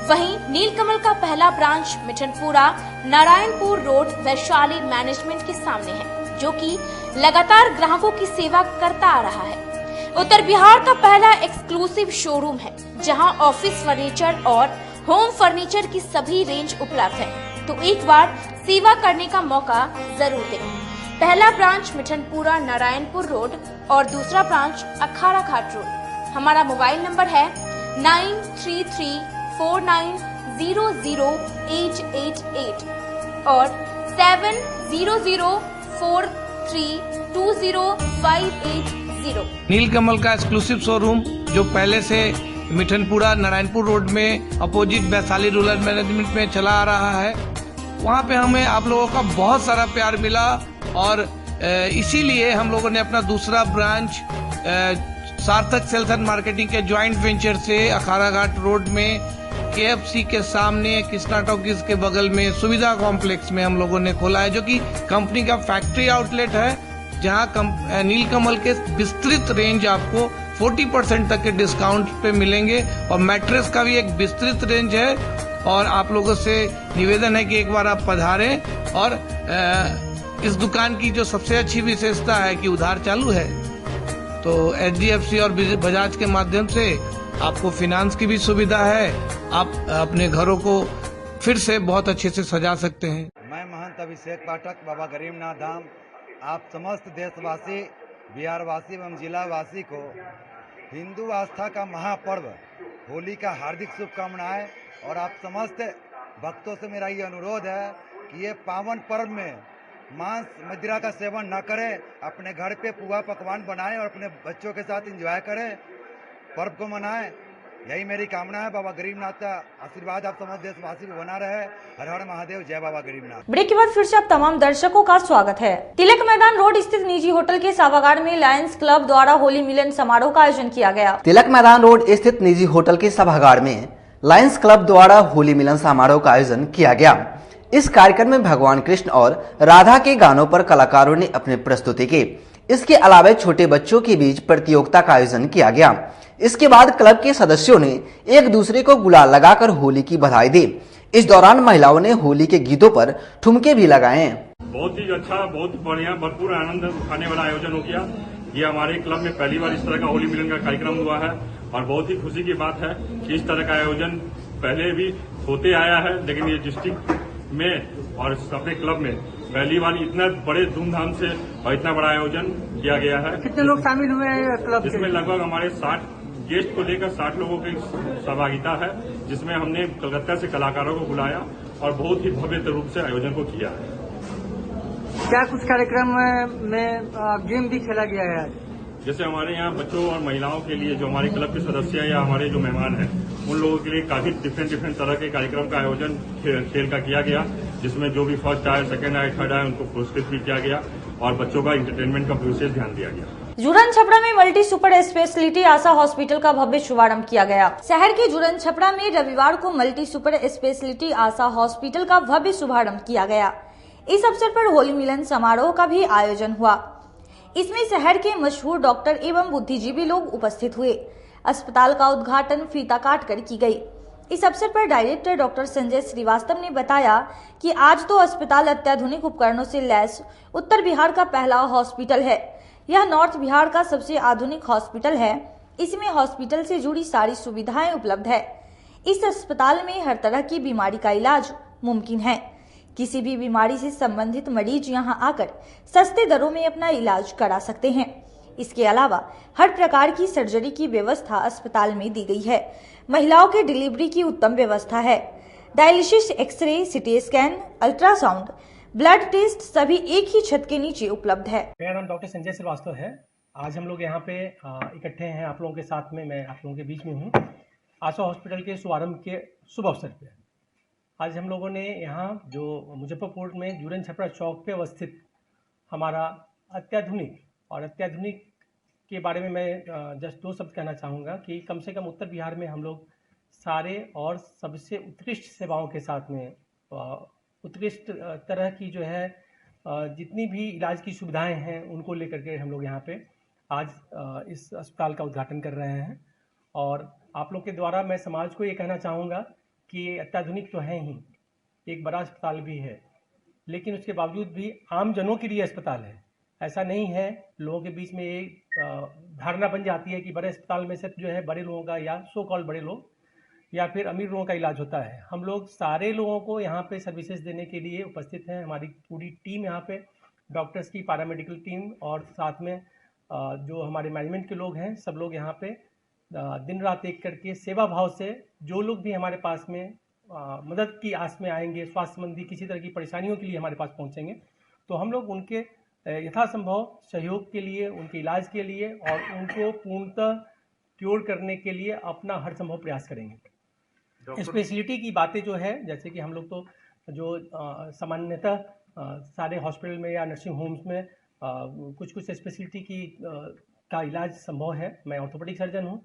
वहीं नीलकमल का पहला branch Mithanpura Narayanpur road Vaishali management के सामने है, जो कि लगातार ग्राहकों की सेवा करता आ रहा है। उत्तर बिहार का पहला एक्सक्लूसिव शोरूम है, जहां ऑफिस फर्नीचर और होम फर्नीचर की सभी रेंज उपलब्ध है। तो एक बार सेवा करने का मौका जरूर दें। पहला ब्रांच मिठनपुरा नारायणपुर रोड और दूसरा ब्रांच अखाड़ा घाट रोड। हमारा मोबाइल नंबर है 9334900888 और 7004320580। नीलकमल का एक्सक्लूसिव शोरूम जो पहले से मिठनपुरा नारायणपुर रोड में अपोजिट वैशाली रूरल मैनेजमेंट में चला आ रहा है, वहाँ पे हमें आप लोगों का बहुत सारा प्यार मिला और इसीलिए हम लोगों ने अपना दूसरा ब्रांच सार्थक सेल्स एंड मार्केटिंग के ज्वाइंट वेंचर से अखाड़ा घाट रोड में KFC के सामने कृष्णा टॉकीज के बगल में सुविधा कॉम्प्लेक्स में हम लोगों ने खोला है, जो कि कंपनी का फैक्ट्री आउटलेट है, जहां नीलकमल के विस्तृत रेंज आपको 40% तक के डिस्काउंट पे मिलेंगे और मैट्रेस का भी एक विस्तृत रेंज है। और आप लोगों से निवेदन है कि एक बार आप पधारें और इस दुकान की जो सबसे अच्छी विशेषता है कि उधार चालू है, तो HDFC और बजाज के माध्यम से आपको फिनांस की भी सुविधा है। आप अपने घरों को फिर से बहुत अच्छे से सजा सकते हैं। मैं महंत अभिषेक पाठक, बाबा गरीबनाथ धाम, आप समस्त देशवासी, बिहारवासी एवं जिलावासी को हिंदू आस्था का महापर्व होली का हार्दिक शुभकामनाएं। और आप समस्त भक्तों से मेरा ये अनुरोध है कि ये पावन पर्व में मांस मदिरा का सेवन न करें, अपने घर पे पुआ पकवान बनाएं और अपने बच्चों के साथ एंजॉय करें, पर्व को मनाएं। यही मेरी कामना है। बाबा गरीबनाथ का आशीर्वाद आप समस्त देशवासी पे बना रहे। हर हर महादेव, जय बाबा गरीबनाथ। ब्रेक के बाद फिर से आप तमाम दर्शकों का स्वागत है। तिलक मैदान रोड स्थित निजी होटल के सभागार में लायंस क्लब द्वारा होली मिलन समारोह का आयोजन किया गया। तिलक मैदान रोड स्थित निजी होटल के सभागार में लायंस क्लब द्वारा होली मिलन समारोह का आयोजन किया गया। इस कार्यक्रम में भगवान कृष्ण और राधा के गानों पर कलाकारों ने अपनी प्रस्तुति की। इसके अलावा छोटे बच्चों के बीच प्रतियोगिता का आयोजन किया गया। इसके बाद क्लब के सदस्यों ने एक दूसरे को गुलाल लगाकर होली की बधाई दी। इस दौरान महिलाओं ने होली के गीतों पर ठुमके भी लगाए। बहुत ही अच्छा, बहुत बढ़िया, भरपूर आनंद उठाने वाला आयोजन हो गया। ये हमारे क्लब में पहली बार इस तरह का होली मिलन का कार्यक्रम हुआ है और बहुत ही खुशी की बात है कि इस तरह का आयोजन पहले भी होते आया है, लेकिन ये डिस्ट्रिक्ट में और अपने क्लब में पहली बार इतना बड़े धूमधाम से और इतना बड़ा आयोजन किया गया है। कितने लोग शामिल हुए हैं क्लब? इसमें लगभग हमारे 60 गेस्ट को लेकर 60 लोगों की सहभागिता है, जिसमें हमने कलकत्ता से कलाकारों को बुलाया और बहुत ही भव्य रूप से आयोजन को किया है। क्या कुछ कार्यक्रम में गेम भी खेला गया है? जैसे हमारे यहाँ बच्चों और महिलाओं के लिए जो हमारे क्लब के सदस्य या हमारे जो मेहमान हैं, उन लोगों के लिए काफी डिफरेंट तरह के कार्यक्रम का आयोजन खेल का किया गया, जिसमें जो भी फर्स्ट आए, सेकंड आए, थर्ड आए, उनको पुरस्कृत भी किया गया और बच्चों का इंटरटेनमेंट का विशेष ध्यान दिया गया। जुरन छपरा में मल्टी सुपर स्पेशलिटी आशा हॉस्पिटल का भव्य शुभारंभ किया गया। शहर के जुरन छपरा में रविवार को मल्टी सुपर स्पेशलिटी आशा हॉस्पिटल का भव्य शुभारंभ किया गया। इस अवसर पर होली मिलन समारोह का भी आयोजन हुआ। इसमें शहर के मशहूर डॉक्टर एवं बुद्धिजीवी लोग उपस्थित हुए। अस्पताल का उद्घाटन फीता काट कर की गई। इस अवसर पर डायरेक्टर डॉक्टर संजय श्रीवास्तव ने बताया कि आज तो अस्पताल अत्याधुनिक उपकरणों से लैस उत्तर बिहार का पहला हॉस्पिटल है। यह नॉर्थ बिहार का सबसे आधुनिक हॉस्पिटल है। इसमें हॉस्पिटल से जुड़ी सारी सुविधाएं उपलब्ध है। इस अस्पताल में हर तरह की बीमारी का इलाज मुमकिन है। किसी भी बीमारी से संबंधित मरीज यहां आकर सस्ते दरों में अपना इलाज करा सकते हैं। इसके अलावा हर प्रकार की सर्जरी की व्यवस्था अस्पताल में दी गई है। महिलाओं के डिलीवरी की उत्तम व्यवस्था है। Dialysis, X ray, CT scan, ultrasound, blood test सभी एक ही छत के नीचे उपलब्ध है। मेरा नाम डॉक्टर संजय श्रीवास्तव है। आज हम लोग यहाँ पे इकट्ठे हैं आप लोगों के साथ में, मैं आप लोगों के बीच में हूँ आशा हॉस्पिटल के शुभारंभ के शुभ अवसर पे। आज हम लोगों ने यहाँ जो मुजफ्फरपुर में जुरन छपरा चौक पे अवस्थित हमारा अत्याधुनिक के बारे में मैं जस्ट 2 शब्द कहना चाहूँगा कि कम से कम उत्तर बिहार में हम लोग सारे और सबसे उत्कृष्ट सेवाओं के साथ में उत्कृष्ट तरह की जो है जितनी भी इलाज की सुविधाएं हैं उनको लेकर के हम लोग यहाँ पे आज इस अस्पताल का उद्घाटन कर रहे हैं। और आप लोग के द्वारा मैं समाज को ये कहना चाहूँगा कि ये अत्याधुनिक तो है ही, एक बड़ा अस्पताल भी है, लेकिन उसके बावजूद भी आम जनों के लिए अस्पताल है। ऐसा नहीं है, लोगों के बीच में एक धारणा बन जाती है कि बड़े अस्पताल में सिर्फ जो है बड़े लोगों का या सो कॉल्ड बड़े लोग या फिर अमीर लोगों का इलाज होता है। हम लोग सारे लोगों को यहाँ पे सर्विसेज देने के लिए उपस्थित हैं। हमारी पूरी टीम यहाँ पे, डॉक्टर्स की, पैरामेडिकल टीम और साथ में जो हमारे मैनेजमेंट के लोग हैं, सब लोग यहाँ पे दिन रात एक करके सेवा भाव से जो लोग भी हमारे पास में मदद की आस में आएंगे, स्वास्थ्य संबंधी किसी तरह की परेशानियों के लिए हमारे पास पहुँचेंगे, तो हम लोग उनके यथासंभव सहयोग के लिए, उनके इलाज के लिए और उनको पूर्णतः क्योर करने के लिए अपना हर संभव प्रयास करेंगे। स्पेशलिटी की बातें जो है, जैसे कि हम लोग तो जो सामान्यतः सारे हॉस्पिटल में या नर्सिंग होम्स में कुछ स्पेशलिटी की का इलाज संभव है। मैं ऑर्थोपेडिक सर्जन हूँ,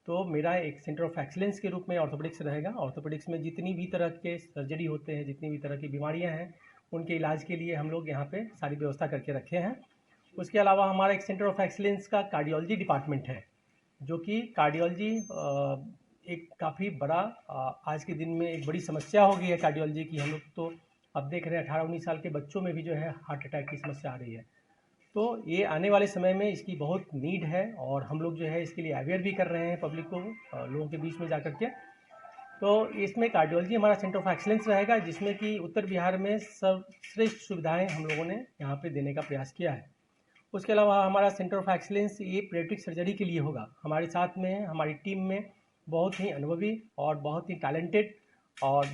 तो मेरा एक सेंटर ऑफ एक्सीलेंस के रूप में ऑर्थोपेडिक्स रहेगा। ऑर्थोपेडिक्स में जितनी भी तरह के सर्जरी होते हैं, जितनी भी तरह की बीमारियाँ हैं, उनके इलाज के लिए हम लोग यहाँ पे सारी व्यवस्था करके रखे हैं। उसके अलावा हमारा एक सेंटर ऑफ एक्सीलेंस का कार्डियोलॉजी डिपार्टमेंट है, जो कि कार्डियोलॉजी एक काफ़ी बड़ा आज के दिन में एक बड़ी समस्या हो गई है कार्डियोलॉजी की। हम लोग तो अब देख रहे हैं 18-19 साल के बच्चों में भी जो है हार्ट अटैक की समस्या आ रही है। तो ये आने वाले समय में इसकी बहुत नीड है और हम लोग जो है इसके लिए अवेयर भी कर रहे हैं पब्लिक को, लोगों के बीच में जा कर के। तो इसमें कार्डियोलॉजी हमारा सेंटर ऑफ एक्सीलेंस रहेगा, जिसमें कि उत्तर बिहार में सर्वश्रेष्ठ सुविधाएं हम लोगों ने यहाँ पे देने का प्रयास किया है। उसके अलावा हमारा सेंटर ऑफ एक्सीलेंस ये पीडियाट्रिक सर्जरी के लिए होगा। हमारे साथ में, हमारी टीम में बहुत ही अनुभवी और बहुत ही टैलेंटेड और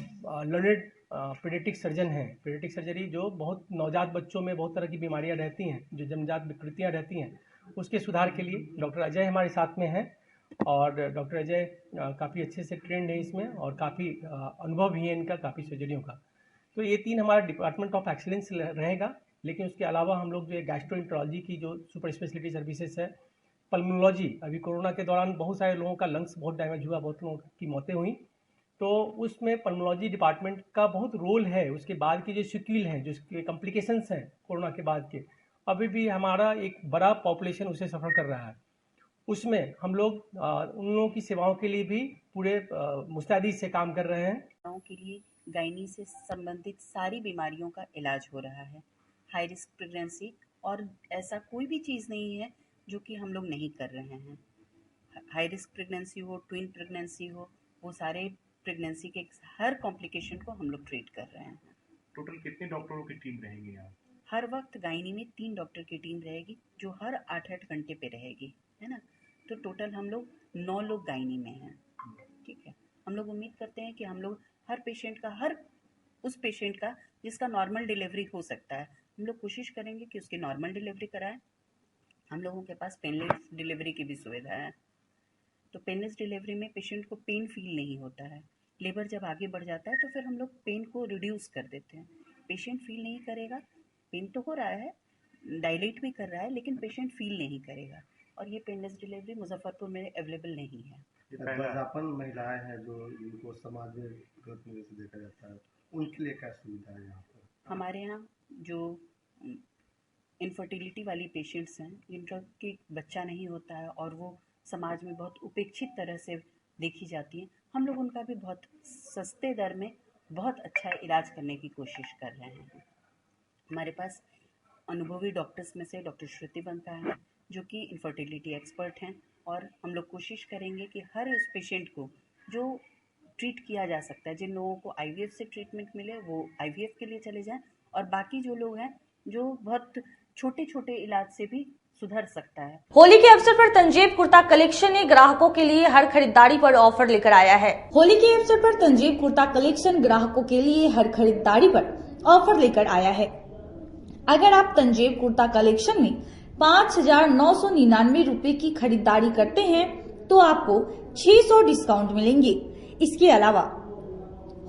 लर्नेड पीडियाट्रिक सर्जन हैं। पीडियाट्रिक सर्जरी जो बहुत नवजात बच्चों में बहुत तरह की बीमारियां रहती हैं, जो जन्मजात विकृतियां रहती हैं, उसके सुधार के लिए डॉक्टर अजय हमारे साथ में हैं और डॉक्टर अजय काफ़ी अच्छे से ट्रेंड है इसमें और काफ़ी अनुभव भी है इनका काफ़ी सर्जरियों का। तो ये 3 हमारा डिपार्टमेंट ऑफ एक्सीलेंस रहेगा। लेकिन उसके अलावा हम लोग जो है गैस्ट्रोएंटरोलॉजी की जो सुपर स्पेशलिटी सर्विसेज है, पल्मोलॉजी, अभी कोरोना के दौरान बहुत सारे लोगों का लंग्स बहुत डैमेज हुआ, बहुत लोगों की मौतें हुई, तो उसमें पल्मोलॉजी डिपार्टमेंट का बहुत रोल है। उसके बाद की जो सिक्वल हैं, जो कॉम्प्लिकेशंस हैं कोरोना के बाद के, अभी भी हमारा एक बड़ा पॉपुलेशन उसे सफ़र कर रहा है। उसमें हम लोग उन लोगों की सेवाओं के लिए भी पूरे मुस्तैदी से काम कर रहे हैं। के लिए गायनी से संबंधित सारी बीमारियों का इलाज हो रहा है। हाई रिस्क प्रेगनेंसी और ऐसा कोई भी चीज़ नहीं है जो कि हम लोग नहीं कर रहे हैं। हाई रिस्क प्रेगनेंसी हो, ट्विन प्रेगनेंसी हो, वो सारे प्रेगनेंसी के हर कॉम्प्लिकेशन को हम लोग ट्रीट कर रहे हैं। टोटल कितने डॉक्टरों की टीम रहेगी यहाँ? हर वक्त गायनी में 3 डॉक्टर की टीम रहेगी, जो हर 8-8 घंटे पे रहेगी, है ना। तो टोटल हम लोग 9 लोग गायनी में हैं। ठीक है, हम लोग उम्मीद करते हैं कि हम लोग हर पेशेंट का, हर उस पेशेंट का जिसका नॉर्मल डिलीवरी हो सकता है, हम लोग कोशिश करेंगे कि उसकी नॉर्मल डिलीवरी कराएं। हम लोगों के पास पेनलेस डिलीवरी की भी सुविधा है। तो पेनलेस डिलीवरी में पेशेंट को पेन फील नहीं होता है। लेबर जब आगे बढ़ जाता है तो फिर हम लोग पेन को रिड्यूस कर देते हैं। पेशेंट फील नहीं करेगा, पेन तो हो रहा है, डायलेट भी कर रहा है, लेकिन पेशेंट फील नहीं करेगा। और ये पेनलेस डिलीवरी मुजफ्फरपुर में अवेलेबल नहीं है। महिलाएं हैं जो इनको समाज में गलत नजर से देखा जाता है, उनके लिए क्या सुविधा है यहाँ पर? हमारे यहाँ जो इनफर्टिलिटी वाली पेशेंट्स हैं, जिनका कि बच्चा नहीं होता है और वो समाज में बहुत उपेक्षित तरह से देखी जाती हैं, हम लोग उनका भी बहुत सस्ते दर में बहुत अच्छा इलाज करने की कोशिश कर रहे हैं। हमारे पास अनुभवी डॉक्टर्स में से डॉक्टर श्रुति बंका है, जो कि इनफर्टिलिटी एक्सपर्ट हैं, और हम लोग कोशिश करेंगे कि हर उस पेशेंट को जो ट्रीट किया जा सकता है, जिन लोगों को IVF से ट्रीटमेंट मिले वो IVF के लिए चले जाएं, और बाकी जो लोग हैं जो बहुत छोटे छोटे इलाज से भी सुधर सकता है। होली के अवसर पर तंजीब कुर्ता कलेक्शन ने ग्राहकों के लिए हर खरीदारी पर ऑफर लेकर आया है। होली के अवसर पर तंजीब कुर्ता कलेक्शन ग्राहकों के लिए हर खरीदारी पर ऑफर लेकर आया है। अगर आप तंजीब कुर्ता कलेक्शन में 5,999 रूपए की खरीदारी करते हैं तो आपको 600 डिस्काउंट मिलेंगे। इसके अलावा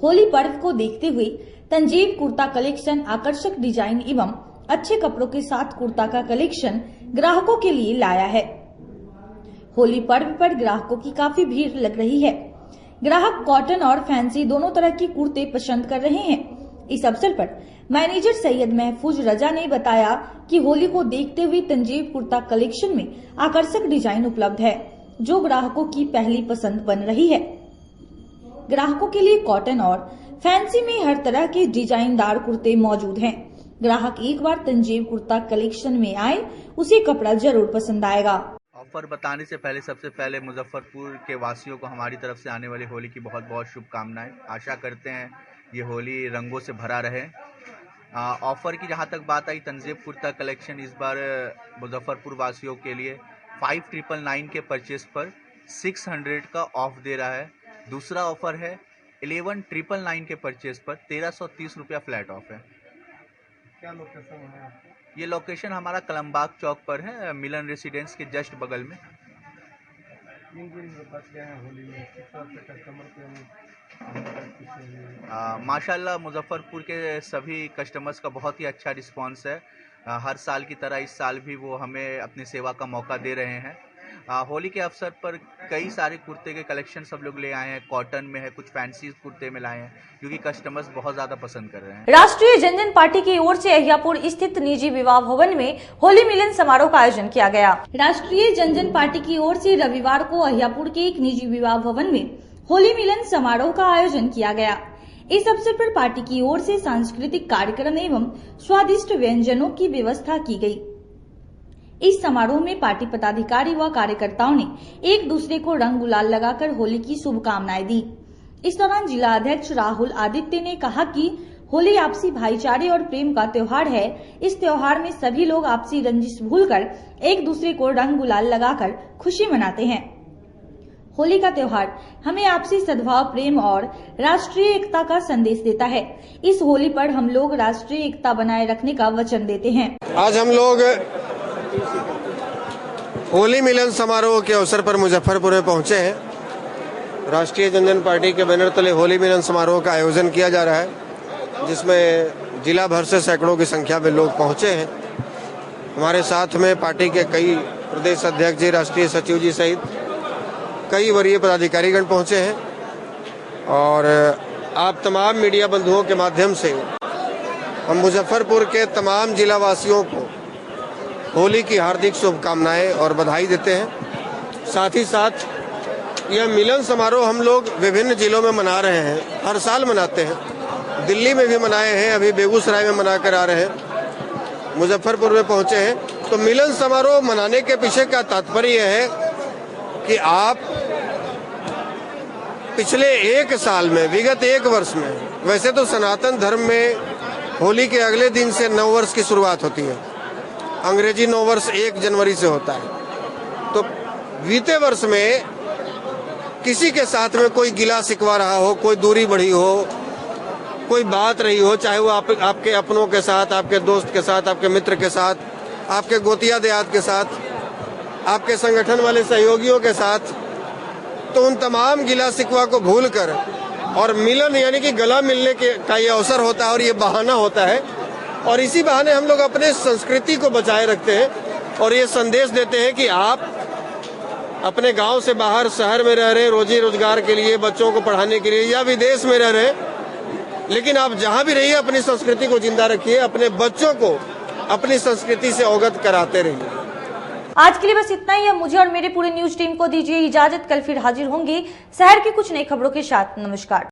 होली पर्व को देखते हुए तंजीब कुर्ता कलेक्शन आकर्षक डिजाइन एवं अच्छे कपड़ों के साथ कुर्ता का कलेक्शन ग्राहकों के लिए लाया है। होली पर्व पर ग्राहकों की काफी भीड़ लग रही है। ग्राहक कॉटन और फैंसी दोनों तरह के कुर्ते पसंद कर रहे हैं। इस अवसर पर मैनेजर सैयद महफूज रजा ने बताया कि होली को देखते हुए तंजीब कुर्ता कलेक्शन में आकर्षक डिजाइन उपलब्ध है, जो ग्राहकों की पहली पसंद बन रही है। ग्राहकों के लिए कॉटन और फैंसी में हर तरह के डिजाइनदार कुर्ते मौजूद हैं। ग्राहक एक बार तंजीब कुर्ता कलेक्शन में आए, उसे कपड़ा जरूर पसंद आएगा। ऑफर बताने से पहले सबसे पहले मुजफ्फरपुर के वासियों को हमारी तरफ से आने वाली होली की बहुत बहुत शुभकामनाएं। आशा करते हैं ये होली रंगों से भरा रहे। ऑफर की जहां तक बात आई, तंजीब कुर्ता कलेक्शन इस बार मुजफ्फरपुर वासियों के लिए 5999 के परचेस पर 600 का ऑफ दे रहा है। दूसरा ऑफर है 11999 के परचेस पर 1330 रुपया फ्लैट ऑफ है। क्या लोकेशन है? ये लोकेशन हमारा कलमबाग चौक पर है, मिलन रेसिडेंस के जस्ट बगल में। बच गए हैं होली में, किस तरह से कस्टमर माशाल्लाह मुजफ्फरपुर के सभी कस्टमर्स का बहुत ही अच्छा रिस्पांस है। हर साल की तरह इस साल भी वो हमें अपनी सेवा का मौका दे रहे हैं। होली के अवसर पर कई सारे कुर्ते के कलेक्शन सब लोग ले आए हैं। कॉटन में है, कुछ फैंसी कुर्ते में लाए हैं, क्योंकि कस्टमर्स बहुत ज्यादा पसंद कर रहे हैं। राष्ट्रीय जनजन पार्टी की ओर से अहियापुर स्थित निजी विवाह भवन में होली मिलन समारोह का आयोजन किया गया। राष्ट्रीय जनजन पार्टी की ओर से रविवार को अहियापुर के एक निजी विवाह भवन में होली मिलन समारोह का आयोजन किया गया। इस अवसर पर पार्टी की ओर से सांस्कृतिक कार्यक्रम एवं स्वादिष्ट व्यंजनों की व्यवस्था की गई। इस समारोह में पार्टी पदाधिकारी व कार्यकर्ताओं ने एक दूसरे को रंग गुलाल लगाकर होली की शुभकामनाएं दी। इस दौरान जिला अध्यक्ष राहुल आदित्य ने कहा कि होली आपसी भाईचारे और प्रेम का त्योहार है। इस त्योहार में सभी लोग आपसी रंजिश भूलकर एक दूसरे को रंग गुलाल लगाकर खुशी मनाते हैं। होली का त्योहार हमें आपसी सद्भाव, प्रेम और राष्ट्रीय एकता का संदेश देता है। इस होली पर हम लोग राष्ट्रीय एकता बनाए रखने का वचन देते हैं। आज हम लोग होली मिलन समारोह के अवसर पर मुजफ्फरपुर में पहुंचे हैं। राष्ट्रीय जनजन पार्टी के बैनर तले होली मिलन समारोह का आयोजन किया जा रहा है, जिसमें जिला भर से सैकड़ों की संख्या में लोग पहुंचे हैं। हमारे साथ में पार्टी के कई प्रदेश अध्यक्ष जी, राष्ट्रीय सचिव जी सहित कई वरीय पदाधिकारीगण पहुंचे हैं। और आप तमाम मीडिया बंधुओं के माध्यम से हम मुजफ्फरपुर के तमाम जिला वासियों को होली की हार्दिक शुभकामनाएं और बधाई देते हैं। साथ ही साथ यह मिलन समारोह हम लोग विभिन्न जिलों में मना रहे हैं, हर साल मनाते हैं। दिल्ली में भी मनाए हैं, अभी बेगूसराय में मना कर आ रहे हैं, मुजफ्फरपुर में पहुंचे हैं। तो मिलन समारोह मनाने के पीछे का तात्पर्य यह है कि आप पिछले एक साल में, विगत एक वर्ष में, वैसे तो सनातन धर्म में होली के अगले दिन से नव वर्ष की शुरुआत होती है। अंग्रेजी नव वर्ष 1 जनवरी से होता है। तो बीते वर्ष में किसी के साथ में कोई गिला शिकवा रहा हो, कोई दूरी बढ़ी हो, कोई बात रही हो, चाहे वो आपके अपनों के साथ, आपके दोस्त के साथ, आपके मित्र के साथ, आपके गोतिया देहात के साथ, आपके संगठन वाले सहयोगियों के साथ, तो उन तमाम गिला शिकवा को भूलकर और मिलन यानी कि गला मिलने का ये अवसर होता है और ये बहाना होता है। और इसी बहाने हम लोग अपने संस्कृति को बचाए रखते हैं और ये संदेश देते हैं कि आप अपने गांव से बाहर शहर में रह रहे हैं, रोजी रोजगार के लिए, बच्चों को पढ़ाने के लिए, या विदेश में रह रहे हैं, लेकिन आप जहां भी रहिए अपनी संस्कृति को जिंदा रखिए, अपने बच्चों को अपनी संस्कृति से अवगत कराते रहिए। आज के लिए बस इतना ही। मुझे और मेरे पूरी न्यूज टीम को दीजिए इजाजत। कल फिर हाजिर होंगे शहर की कुछ नई खबरों के साथ। नमस्कार।